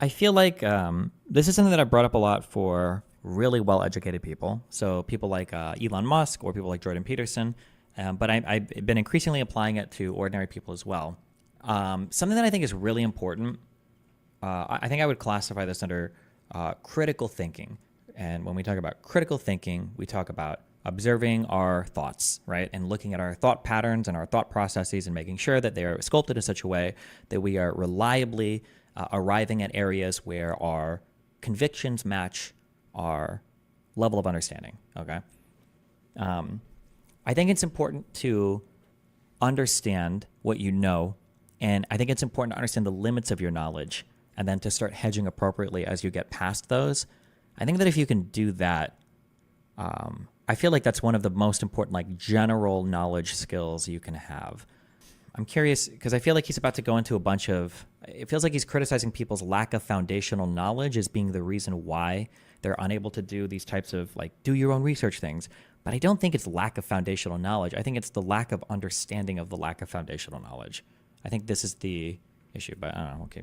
I feel like this is something that I've brought up a lot for really well-educated people. So people like Elon Musk or people like Jordan Peterson. But I've been increasingly applying it to ordinary people as well. Something that I think is really important, I think I would classify this under critical thinking. And when we talk about critical thinking, we talk about observing our thoughts, right? And looking at our thought patterns and our thought processes and making sure that they are sculpted in such a way that we are reliably arriving at areas where our convictions match our level of understanding, okay? I think it's important to understand what you know, and I think it's important to understand the limits of your knowledge and then to start hedging appropriately as you get past those. I think that if you can do that, I feel like that's one of the most important, like, general knowledge skills you can have. I'm curious because I feel like he's about to go into a bunch of, it feels like he's criticizing people's lack of foundational knowledge as being the reason why they're unable to do these types of, like, do your own research things. But I don't think it's lack of foundational knowledge. I think it's the lack of understanding of the lack of foundational knowledge. I think this is the issue, but I don't know. Okay.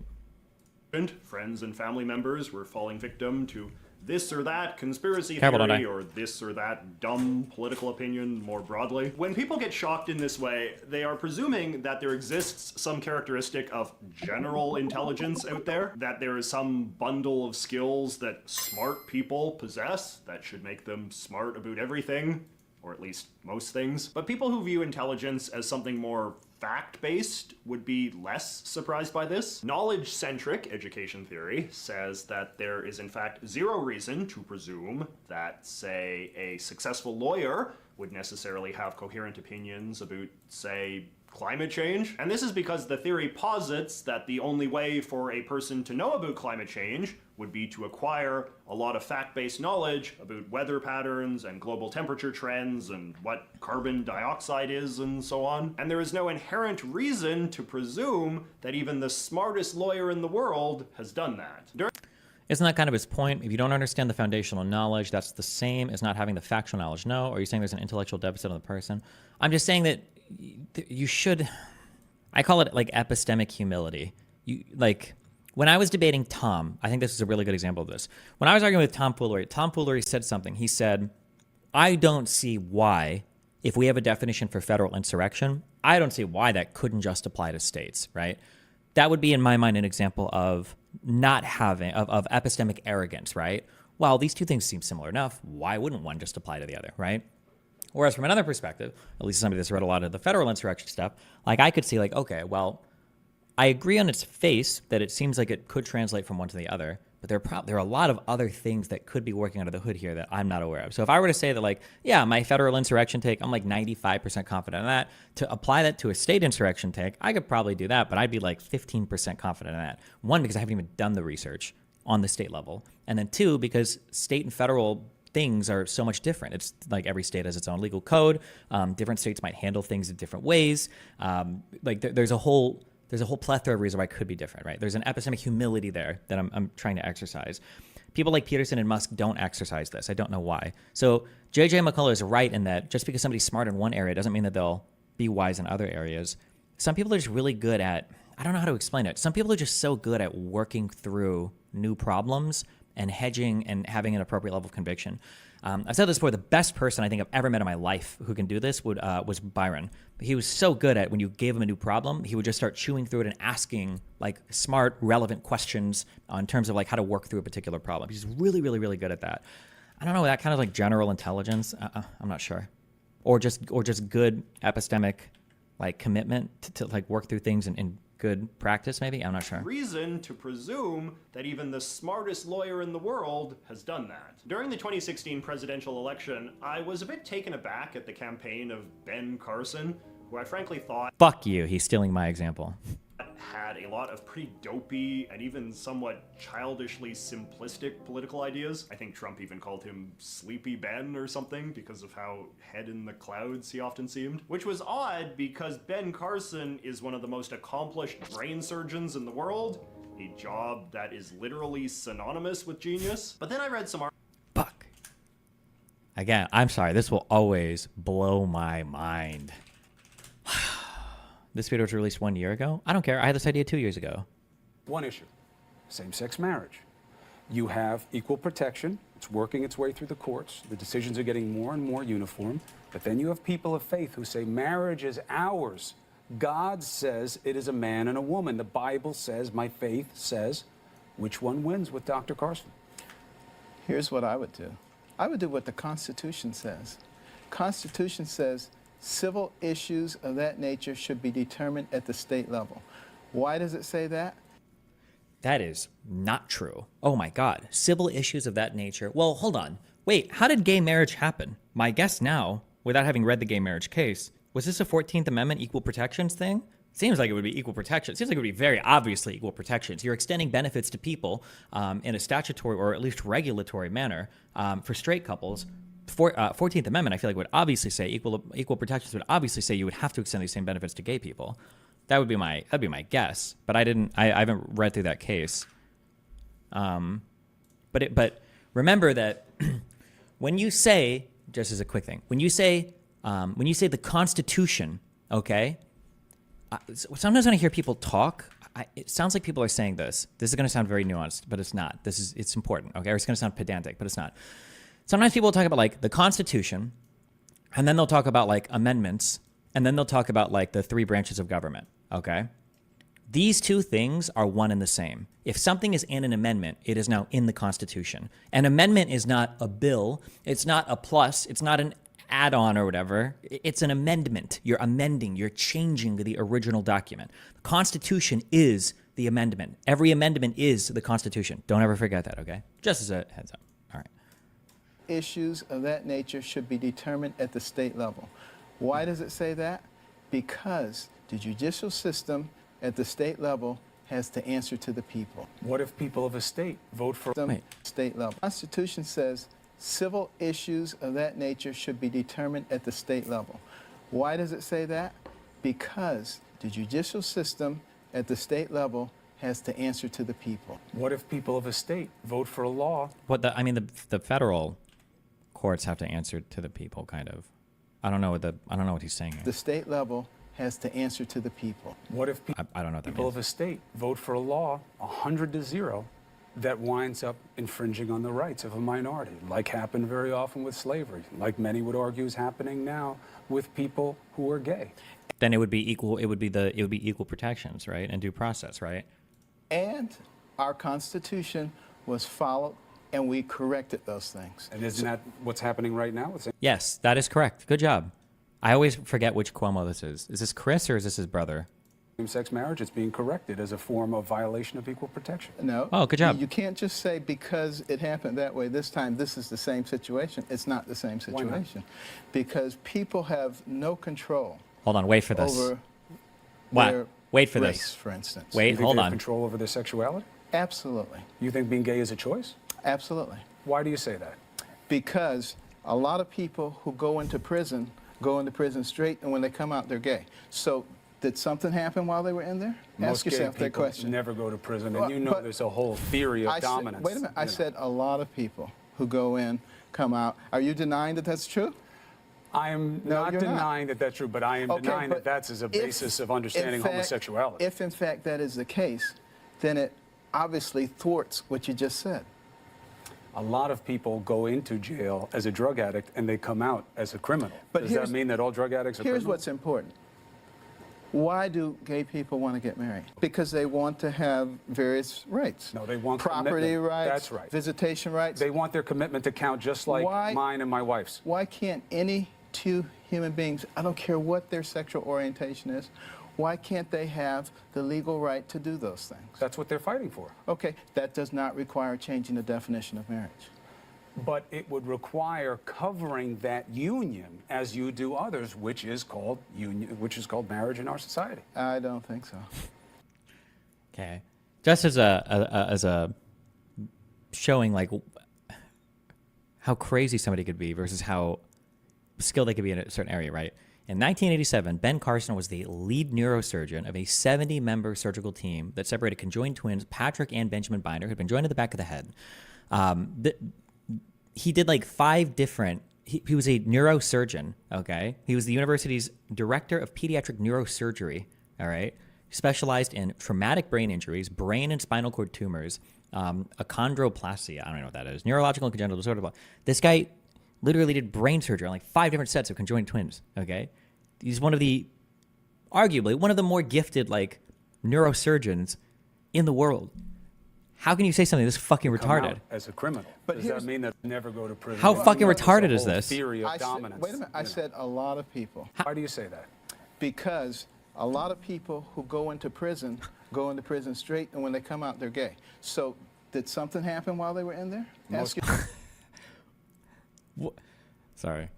Friends and family members were falling victim to this or that conspiracy Careful, theory or this or that dumb political opinion more broadly. When people get shocked in this way, they are presuming that there exists some characteristic of general intelligence out there, that there is some bundle of skills that smart people possess that should make them smart about everything, or at least most things. But people who view intelligence as something more fact-based would be less surprised by this. Knowledge-centric education theory says that there is in fact zero reason to presume that, say, a successful lawyer would necessarily have coherent opinions about, say, climate change. And this is because the theory posits that the only way for a person to know about climate change would be to acquire a lot of fact-based knowledge about weather patterns and global temperature trends and what carbon dioxide is and so on. And there is no inherent reason to presume that even the smartest lawyer in the world has done that. Isn't that kind of his point? If you don't understand the foundational knowledge, that's the same as not having the factual knowledge. No? Or are you saying there's an intellectual deficit on the person? I'm just saying that you should, I call it like epistemic humility. You, like, when I was debating Tom, I think this is a really good example of this. When I was arguing with Tom Foolery said something. He said, I don't see why, if we have a definition for federal insurrection, I don't see why that couldn't just apply to states, right? That would be, in my mind, an example of not having, of epistemic arrogance, right? Well, these two things seem similar enough. Why wouldn't one just apply to the other, right? Whereas from another perspective, at least somebody that's read a lot of the federal insurrection stuff, like I could see like, okay, well, I agree on its face that it seems like it could translate from one to the other, but there are a lot of other things that could be working under the hood here that I'm not aware of. So if I were to say that, like, yeah, my federal insurrection take, I'm like 95% confident in that. To apply that to a state insurrection take, I could probably do that, but I'd be like 15% confident in that. One, because I haven't even done the research on the state level. And then two, because state and federal things are so much different. It's like every state has its own legal code. Different states might handle things in different ways. There's a whole plethora of reasons why it could be different, right? There's an epistemic humility there that I'm trying to exercise. People like Peterson and Musk don't exercise this. I don't know why. So J.J. McCullough is right in that just because somebody's smart in one area doesn't mean that they'll be wise in other areas. Some people are just really good at, I don't know how to explain it. Some people are just so good at working through new problems and hedging and having an appropriate level of conviction. I've said this before, the best person I think I've ever met in my life who can do this was Byron. He was so good at when you gave him a new problem, he would just start chewing through it and asking like smart, relevant questions in terms of like how to work through a particular problem. He's really, really, really good at that. I don't know, that kind of like general intelligence, I'm not sure. Or just good epistemic like commitment to like work through things in good practice, maybe? I'm not sure. Reason to presume that even the smartest lawyer in the world has done that. During the 2016 presidential election, I was a bit taken aback at the campaign of Ben Carson, who I frankly thought... Fuck you, he's stealing my example. ...had a lot of pretty dopey and even somewhat childishly simplistic political ideas. I think Trump even called him Sleepy Ben or something because of how head in the clouds he often seemed. Which was odd because Ben Carson is one of the most accomplished brain surgeons in the world, a job that is literally synonymous with genius. But then I read some Fuck. Again, I'm sorry, this will always blow my mind. This video was released 1 year ago? I don't care. I had this idea 2 years ago. One issue. same-sex marriage. You have equal protection. It's working its way through the courts. The decisions are getting more and more uniform. But then you have people of faith who say marriage is ours. God says it is a man and a woman. The Bible says, my faith says. Which one wins with Dr. Carson? Here's what I would do. I would do what the Constitution says. Constitution says civil issues of that nature should be determined at the state level. Why does it say that? That is not true. Oh my God. Civil issues of that nature. Well, hold on. Wait, how did gay marriage happen? My guess now, without having read the gay marriage case, was this a 14th Amendment equal protections thing? Seems like it would be equal protection. Seems like it would be very obviously equal protections. You're extending benefits to people in a statutory or at least regulatory manner for straight couples. 14th Amendment, I feel like would obviously say equal protections would obviously say you would have to extend these same benefits to gay people. That'd be my guess. But I haven't read through that case. But remember that when you say, just as a quick thing, when you say the Constitution, okay. Sometimes when I hear people talk, it sounds like people are saying this. This is going to sound very nuanced, but it's not. It's important, okay? Or it's going to sound pedantic, but it's not. Sometimes people will talk about like the Constitution, and then they'll talk about like amendments, and then they'll talk about like the three branches of government, okay? These two things are one and the same. If something is in an amendment, it is now in the Constitution. An amendment is not a bill. It's not a plus. It's not an add-on or whatever. It's an amendment. You're amending. You're changing the original document. The Constitution is the amendment. Every amendment is the Constitution. Don't ever forget that, okay? Just as a heads up. All right. Issues of that nature should be determined at the state level. Why does it say that? Because the judicial system at the state level has to answer to the people. What if people of a state vote for... State level. The Constitution says civil issues of that nature should be determined at the state level. Why does it say that? Because the judicial system at the state level has to answer to the people. What if people of a state vote for a law? The federal courts have to answer to the people, kind of. I don't know what he's saying here. The state level has to answer to the people. What if I don't know what that people means. of a state vote for a law 100-0 that winds up infringing on the rights of a minority, like happened very often with slavery, like many would argue is happening now with people who are gay? Then it would be equal. It would be equal protections, right, and due process, right? And our Constitution was followed, and we corrected those things. And isn't that what's happening right now? Yes, that is correct. Good job. I always forget which Cuomo this is. Is this Chris or is this his brother? Same-sex marriage is being corrected as a form of violation of equal protection. No. Oh, good job. You can't just say because it happened that way this time, this is the same situation. It's not the same situation. Because people have no control. Hold on, wait for this. Over What? their Wait for race, this. for instance. Wait, You think hold they have on. control over their sexuality? Absolutely. You think being gay is a choice? Absolutely. Why do you say that? Because a lot of people who go into prison straight, and when they come out, they're gay. So did something happen while they were in there? Most Ask yourself gay that people question. never go to prison, Well, and you know but there's a whole theory of I said- dominance. wait a minute. I you know. said a lot of people who go in, come out. Are you denying that that's true? I am No, not you're not. denying that that's true, but I am Okay, denying but that that's as a if, basis of understanding in fact, homosexuality. If in fact that is the case, then it obviously thwarts what you just said. A lot of people go into jail as a drug addict and they come out as a criminal. But Does that here's- mean that all drug addicts are Here's criminals? what's important. Why do gay people want to get married? Because they want to have various rights. No, they want property commitment. rights. That's right. Visitation rights. They want their commitment to count just like Why- mine and my wife's. Why can't any two human beings, I don't care what their sexual orientation is, why can't they have the legal right to do those things? That's what they're fighting for. Okay, that does not require changing the definition of marriage. But it would require covering that union as you do others, which is called marriage in our society. I don't think so. Okay. Just as a showing like how crazy somebody could be versus how skilled they could be in a certain area, right? In 1987, Ben Carson was the lead neurosurgeon of a 70-member surgical team that separated conjoined twins Patrick and Benjamin Binder, who had been joined at the back of the head. He did like 5 different. He was a neurosurgeon. Okay, he was the university's director of pediatric neurosurgery. All right, specialized in traumatic brain injuries, brain and spinal cord tumors, achondroplastia. I don't know what that is. Neurological and congenital disorder. This guy literally did brain surgery on like 5 different sets of conjoined twins. Okay. He's arguably one of the more gifted like neurosurgeons in the world. How can you say something this fucking Come out retarded? as a criminal. But Does that mean that they never go to prison? How fucking That's retarded the is whole this? Theory of I dominance. said, wait a minute. I said a lot of people. Why do you say that? Because a lot of people who go into prison straight, and when they come out, they're gay. So did something happen while they were in there? Ask Sorry.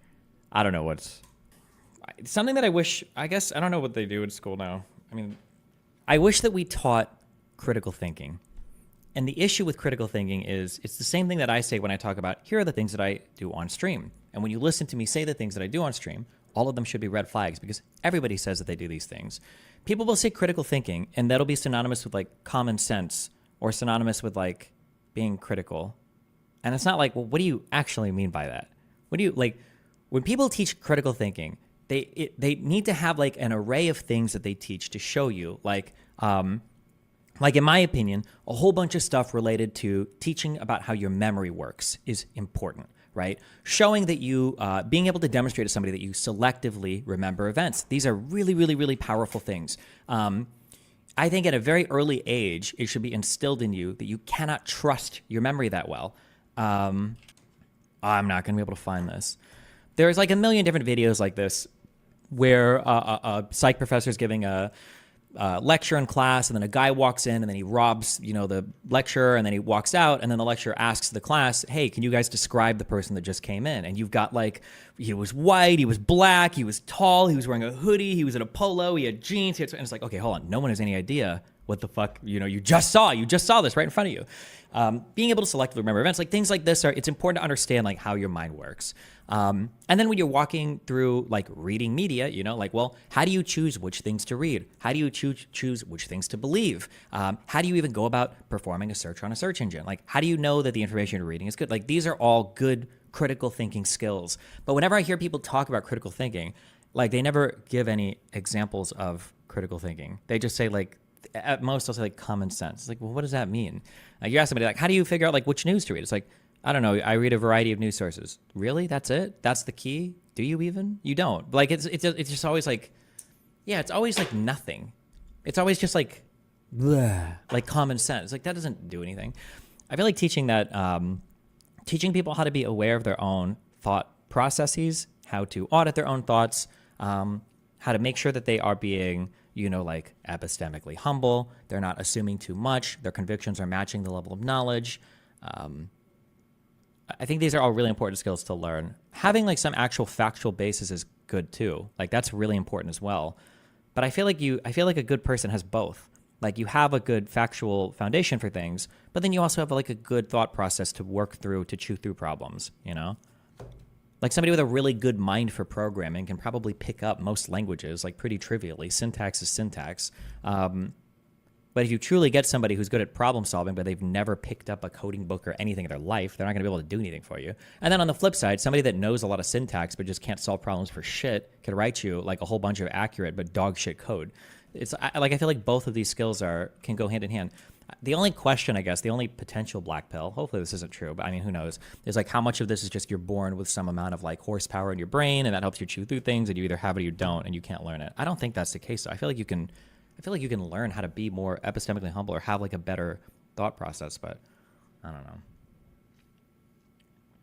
I don't know what's... Something that I wish... I guess I don't know what they do in school now. I mean, I wish that we taught critical thinking. And the issue with critical thinking is it's the same thing that I say when I talk about, here are the things that I do on stream. And when you listen to me say the things that I do on stream, all of them should be red flags because everybody says that they do these things. People will say critical thinking, and that'll be synonymous with like common sense or synonymous with like being critical. And it's not like, well, what do you actually mean by that? What do you like when people teach critical thinking, they need to have like an array of things that they teach to show you like in my opinion, a whole bunch of stuff related to teaching about how your memory works is important, right? Showing that you, being able to demonstrate to somebody that you selectively remember events. These are really, really, really powerful things. I think at a very early age, it should be instilled in you that you cannot trust your memory that well. I'm not going to be able to find this. There's like a million different videos like this where a psych professor is giving a lecture in class, and then a guy walks in and then he robs, the lecturer, and then he walks out, and then the lecturer asks the class, hey, can you guys describe the person that just came in? And you've got like, he was white, he was black, he was tall, he was wearing a hoodie, he was in a polo, he had jeans, and it's like, okay, hold on, no one has any idea what the fuck, you just saw this right in front of you. Being able to selectively remember events, like things like this it's important to understand like how your mind works. And then when you're walking through like reading media, well, how do you choose which things to read? How do you choose which things to believe? How do you even go about performing a search on a search engine? Like, how do you know that the information you're reading is good? Like, these are all good critical thinking skills. But whenever I hear people talk about critical thinking, like they never give any examples of critical thinking. They just say like, at most they'll say like common sense. It's like, well, what does that mean? You ask somebody like, how do you figure out like which news to read? It's like, I don't know. I read a variety of news sources. Really? That's it? That's the key? Do you even? You don't. Like it's just always like, yeah, it's always like nothing. It's always just like, bleh, like common sense. Like that doesn't do anything. I feel like teaching people how to be aware of their own thought processes, how to audit their own thoughts, how to make sure that they are being like epistemically humble. They're not assuming too much. Their convictions are matching the level of knowledge. I think these are all really important skills to learn. Having like some actual factual basis is good too. Like that's really important as well. But I feel like a good person has both. Like you have a good factual foundation for things, but then you also have like a good thought process to work through, to chew through problems, Like somebody with a really good mind for programming can probably pick up most languages like pretty trivially. Syntax is syntax. But if you truly get somebody who's good at problem solving, but they've never picked up a coding book or anything in their life, they're not going to be able to do anything for you. And then on the flip side, somebody that knows a lot of syntax but just can't solve problems for shit can write you like a whole bunch of accurate but dog shit code. I feel like both of these skills can go hand in hand. The only question, I guess, the only potential black pill, hopefully this isn't true, but I mean, who knows, is like how much of this is just you're born with some amount of like horsepower in your brain and that helps you chew through things and you either have it or you don't and you can't learn it. I don't think that's the case. I feel like you can learn how to be more epistemically humble or have like a better thought process, but I don't know.